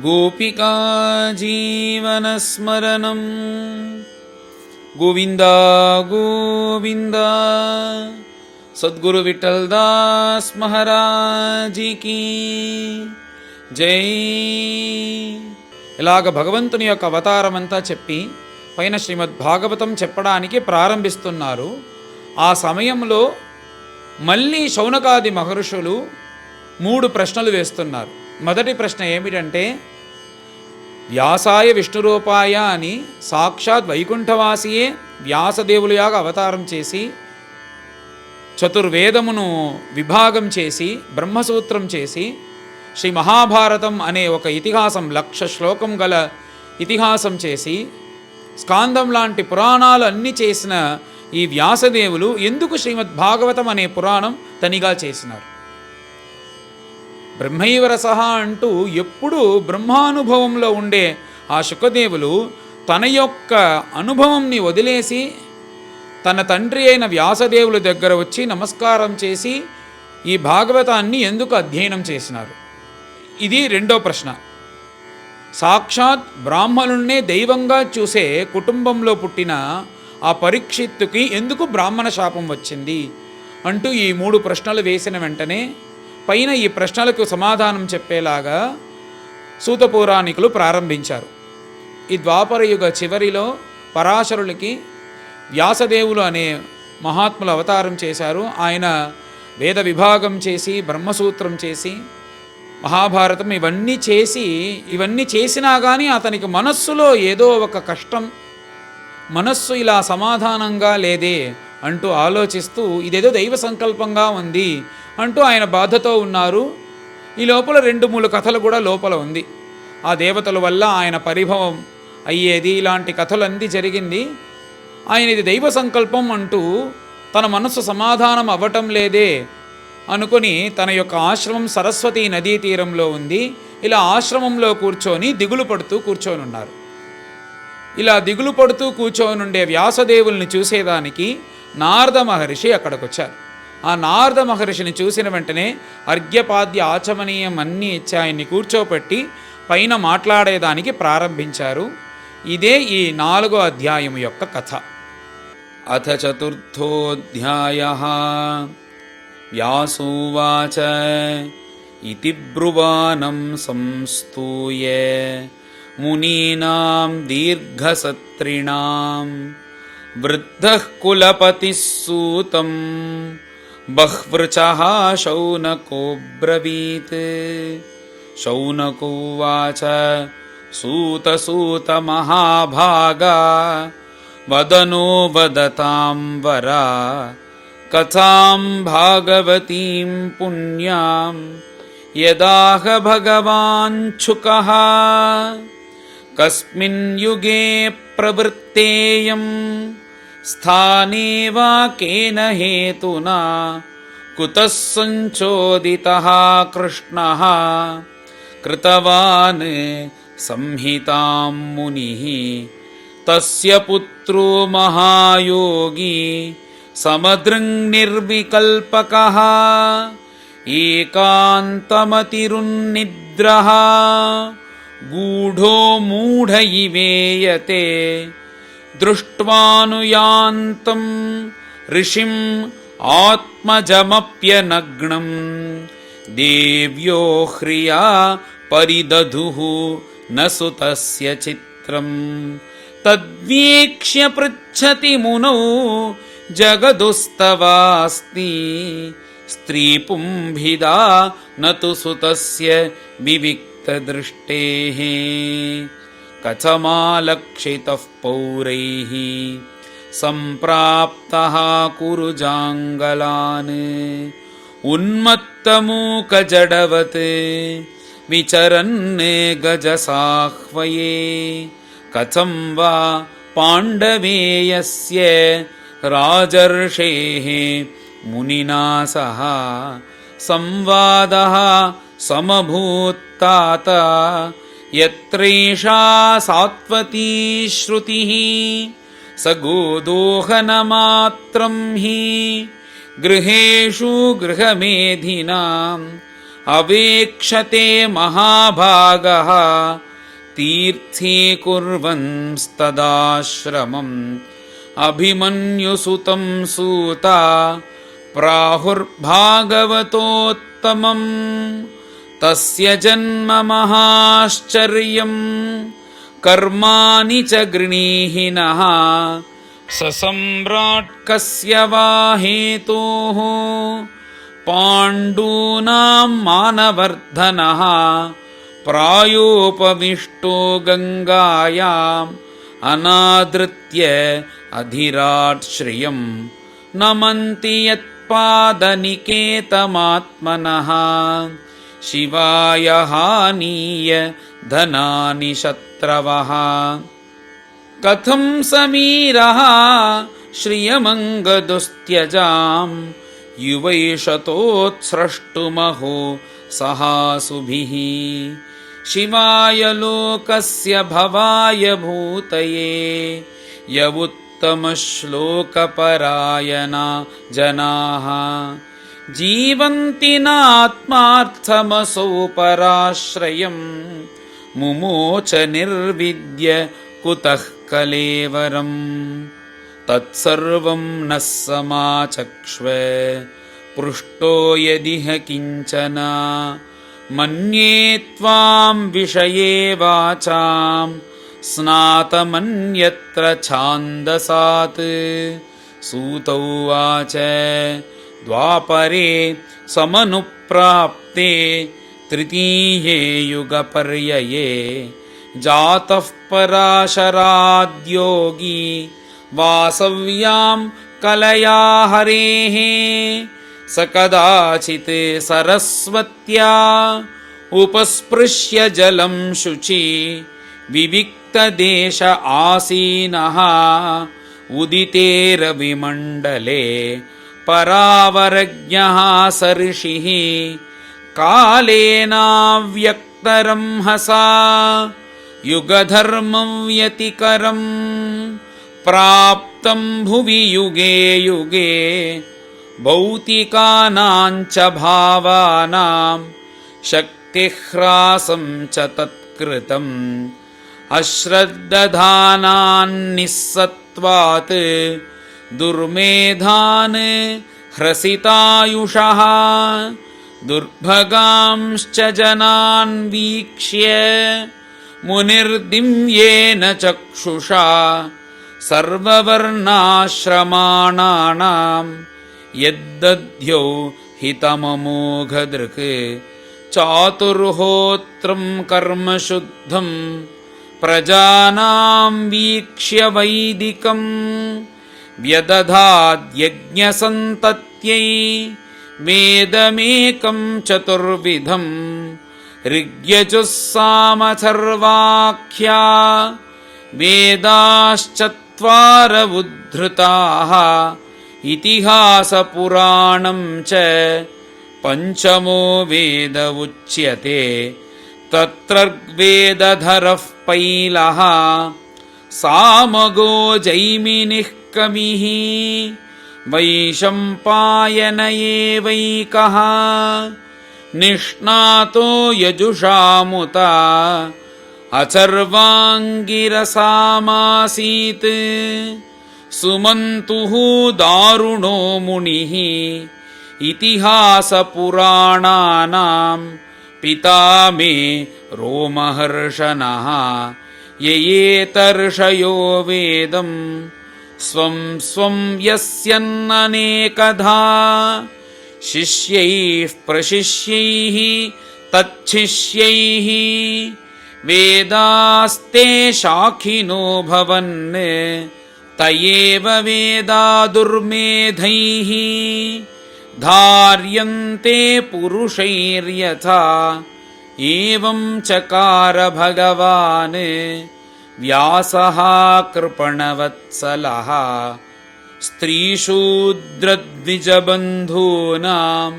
गोपिका जीवनस्मरणं गोविंद गोविंद। सद्गुरु विठलदास महाराज की జై. ఇలాగ భగవంతుని యొక్క అవతారమంతా చెప్పి పైన శ్రీమద్ భాగవతం చెప్పడానికి ప్రారంభిస్తున్నారు. ఆ సమయంలో మళ్ళీ శౌనకాది మహర్షులు 3 ప్రశ్నలు వేస్తున్నారు. మొదటి ప్రశ్న ఏమిటంటే, వ్యాసాయ విష్ణురూపాయ అని సాక్షాత్ వైకుంఠవాసియే వ్యాసదేవులుయాగ అవతారం చేసి చతుర్వేదమును విభాగం చేసి బ్రహ్మసూత్రం చేసి శ్రీ మహాభారతం అనే ఒక ఇతిహాసం 1,00,000 శ్లోకం గల ఇతిహాసం చేసి స్కాందం లాంటి పురాణాలు అన్నీ చేసిన ఈ వ్యాసదేవులు ఎందుకు శ్రీమద్ భాగవతం అనే పురాణం తనిగా చేసినారు? బ్రహ్మైవరసహ అంటూ ఎప్పుడూ బ్రహ్మానుభవంలో ఉండే ఆ శుకదేవులు తన యొక్క అనుభవంని వదిలేసి తన తండ్రి అయిన వ్యాసదేవుల దగ్గర వచ్చి నమస్కారం చేసి ఈ భాగవతాన్ని ఎందుకు అధ్యయనం చేసినారు? ఇది రెండో ప్రశ్న. సాక్షాత్ బ్రాహ్మణుల్నే దైవంగా చూసే కుటుంబంలో పుట్టిన ఆ పరీక్షిత్తుకి ఎందుకు బ్రాహ్మణ శాపం వచ్చింది అంటూ ఈ 3 ప్రశ్నలు వేసిన వెంటనే పైన ఈ ప్రశ్నలకు సమాధానం చెప్పేలాగా సూత పౌరాణికులు ప్రారంభించారు. ఈ ద్వాపరయుగ చివరిలో పరాశరులకి వ్యాసదేవులు అనే మహాత్ములు అవతారం చేశారు. ఆయన వేద విభాగం చేసి బ్రహ్మసూత్రం చేసి మహాభారతం ఇవన్నీ చేసినా కానీ అతనికి మనస్సులో ఏదో ఒక కష్టం, మనస్సు ఇలా సమాధానంగా లేదే అంటూ ఆలోచిస్తూ ఇదేదో దైవ సంకల్పంగా ఉంది అంటూ ఆయన బాధతో ఉన్నారు. ఈ లోపల 2-3 కథలు కూడా లోపల ఉంది. ఆ దేవతల వల్ల ఆయన పరిభవం అయ్యేది, ఇలాంటి కథలన్నీ జరిగింది. ఆయన ఇది దైవ సంకల్పం అంటూ తన మనస్సు సమాధానం అవ్వటం లేదే అనుకుని తన యొక్క ఆశ్రమం సరస్వతీ నదీ తీరంలో ఉంది. ఇలా ఆశ్రమంలో కూర్చొని దిగులు పడుతూ కూర్చొని ఉన్నారు. ఇలా దిగులు పడుతూ కూర్చొనుండే వ్యాసదేవుల్ని చూసేదానికి నారద మహర్షి అక్కడికి వచ్చారు. ఆ నారద మహర్షిని చూసిన వెంటనే అర్ఘ్యపాద్య ఆచమనీయం అన్నీ ఇచ్చి ఆయన్ని కూర్చోపెట్టి పైన మాట్లాడేదానికి ప్రారంభించారు. ఇదే ఈ 4వ అధ్యాయం యొక్క కథ. అథ చతుర్థోऽధ్యాయః వ్యాసోవాచ ఇతి బ్రువాణం సంస్తూయ మునీనాం దీర్ఘసత్రిణాం వృద్ధః కులపతిః సూతం బహ్వృచః శౌనకో బ్రవీత్. శౌనకోవాచ సూత సూత మహాభాగా వదనో వదతాం వరా కథాం భాగవతీం పుణ్యాం యదాహ భగవాన్ ఛుకః కస్మిన్ యుగే ప్రవృత్తేయం స్థానే వా కేన హేతునా కుతః సంచోదితః కృష్ణః కృతవాన్ సంహితాం మునిః తస్య పుత్రో మహాయోగి సమదృంగ్నిర్వికల్పకః ఏకాంతమతిరున్నిద్రః గూఢో మూఢ ఇవేయతే దృష్ట్వానుయాంతం ఋషిం ఆత్మజమప్యనగ్నం దేవ్యో హ్రియా పరిదధుః న సుతస్య చిత్రం తద్వీక్ష్య పృచ్ఛతి మునౌ జగదుస్తవాస్తి స్త్రీపుంభిదా నతు సుతస్య వివిక్తదృష్టేః కథమాలక్షితః పౌరైః సంప్రాప్తః కురుజాంగలాన్ ఉన్మత్తమూకజడవత్ విచరన్ గజసాహ్వయే కథం వా పాండవేయస్య రాజర్షేః మునినా సహ సంవాదః సమభూత్తాత యత్రైషా సాత్వతీ శ్రుతిః స గోదోహనమాత్రం హి గృహేషు గృహమేధినాం अवेक्षते महाभागः तीर्थे कुर्वंस्तदाश्रमम् अभिमन्युसुतं सूता प्राहुर्भागवतोत्तमम् तस्य जन्म महाश्चर्यम् कर्माणि च गृणीहिनः ससम्राट् कस्य वा हेतोः पाण्डूनां मानवर्धनः प्रायोपविष्टो गङ्गायाम् अनादृत्य अधिराट् श्रियम् नमन्ति यत्पादनिकेतमात्मनः शिवाय हानीय धनानि शत्रवः कथं समीरः श्रियमङ्गदुस्त्यजाम् युवैषतोत्स्रष्टुमहो सहासुभिः शिवाय लोकस्य भवाय भूतये य उत्तमश्लोकपरायणा जनाः जीवन्ति नात्मार्थमसौ पराश्रयम् मुमोच निर्विद्य कुतः कलेवरम् तत्सर्वं नः समाचक्ष्व पृष्टो यदिह किञ्चन मन्ये त्वां विषये वाचां स्नातमन्यत्र छान्दसात् सूत उवाच द्वापरे समनुप्राप्ते तृतीये युगपर्यये जातः पराशराद्योगी वासव्यां कलया हरेः स कदाचित् सरस्वत्या उपस्पृश्य जलं शुचि विविक्तदेश आसीनः उदिते रविमण्डले परावरज्ञः स ऋषिः कालेनाव्यक्तरंहसा युगधर्मं व्यतिकरम् प्राप्तं भुवि युगे युगे भौतिकानां च भावानां शक्तिह्रासं च तत्कृतम् अश्रद्धधानान्निस्सत्वात् दुर्मेधान् ह्रसितायुषः दुर्भगांश्च जनान् वीक्ष्य मुनिर्दिव्येन चक्षुषा सर्ववर्णाश्रमाणानां यद्दध्यो हितममोघदृक् चातुर्होत्रं कर्म शुद्धं प्रजानां वीक्ष्य वैदिकं व्यदधाद्यज्ञसन्तत्यै वेदमेकं चतुर्विधं ऋग्यजुस्सामथर्वाख्या वेदाश्चत्वार उद्धृताः इतिहासपुराणं च पञ्चमो वेद उच्यते तत्र ऋग्वेदधरः पैलः सामगो जैमिनिः कविः वैशम्पायन एवैकः निष्णातो यजुषामुता अचर्वाङ्गिरसामासीत् सुमन्तुः दारुणो मुनिः इतिहासपुराणानां पिता मे रोमहर्षणः ययेतर्षयो वेदं स्वं स्वं यस्यन्ननेकधा शिष्यैः प्रशिष्यैः तच्छिष्यैः वेदास्ते शाखिनो भवन् तयेव वेदा दुर्मेधैः धार्यन्ते पुरुषैर्यथा एवं चकार भगवान् व्यासः कृपणवत्सलः स्त्रीशूद्रद्विजबन्धूनां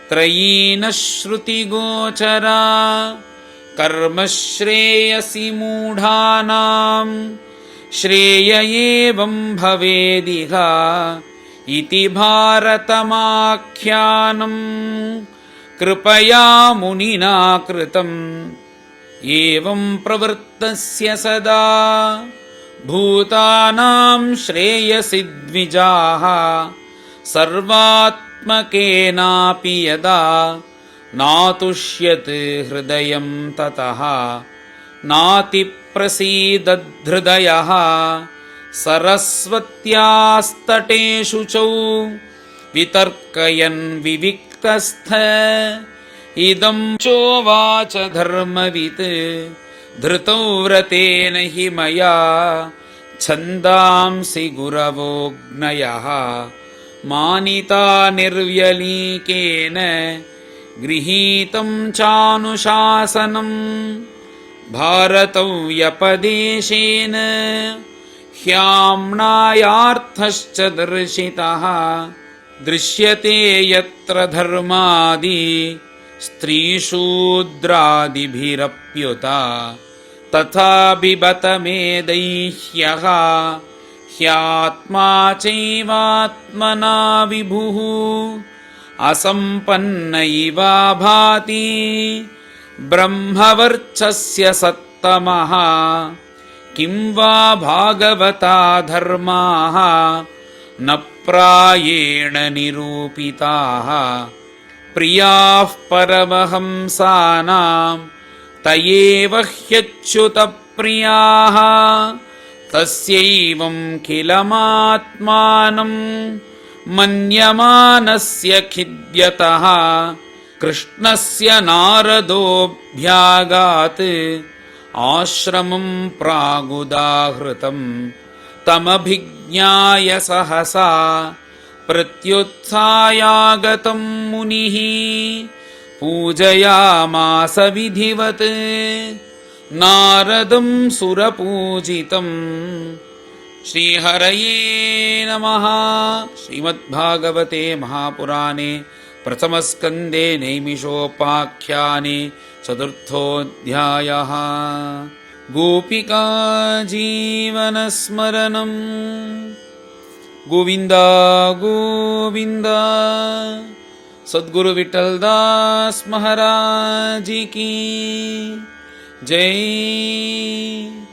त्रयीनः श्रुतिगोचरा कर्मश्रेयसि मूढानां श्रेय एवं भवेदिह इति भारतमाख्यानम् कृपया मुनिना कृतम्। एवं प्रवृत्तस्य सदा भूतानां श्रेयसि द्विजाः सर्वात्मकेनापि यदा नातुष्यत् हृदयं ततः नातिप्रसीदद्धृदयः सरस्वत्यास्तटे शुचौ वितर्कयन् विविक्तस्थ इदं चोवाच धर्मवित् धृतौ व्रतेन हि मया छन्दांसि गुरवोऽग्नयः मानिता निर्व्यलीकेन गृहीतं चानुशासनम् भारतव्यपदेशेन ह्याम्नायार्थश्च दर्शितः दृश्यते यत्र धर्मादि स्त्रीशूद्रादिभिरप्युता तथा बिबत मे दैह्यः ह्यात्मा चैवात्मना विभुः असम्पन्न इव भाति ब्रह्मवर्चस्य सत्तमः किं वा भागवता धर्माः न प्रायेण निरूपिताः प्रियाः परमहंसानां तयेव ह्यच्युतप्रियाः तस्यैवं किलमात्मानं मन्यमानस्य खिद्यतः कृष्णस्य नारदोऽभ्यागात् आश्रमं प्रागुदाहृतं तमभिज्ञाय सहसा प्रत्युत्थायागतं मुनिः पूजयामास विधिवत् नारदं सुरपूजितम्। श्रीहरये नमः। श्रीमद्भागवते महापुराणे प्रथमस्कन्धे नैमिषोपाख्याने चतुर्थोऽध्यायः। गोपिका जीवनस्मरणम्। गोविंद गोविंद। सद्गुरु विठलदास महाराज की जय।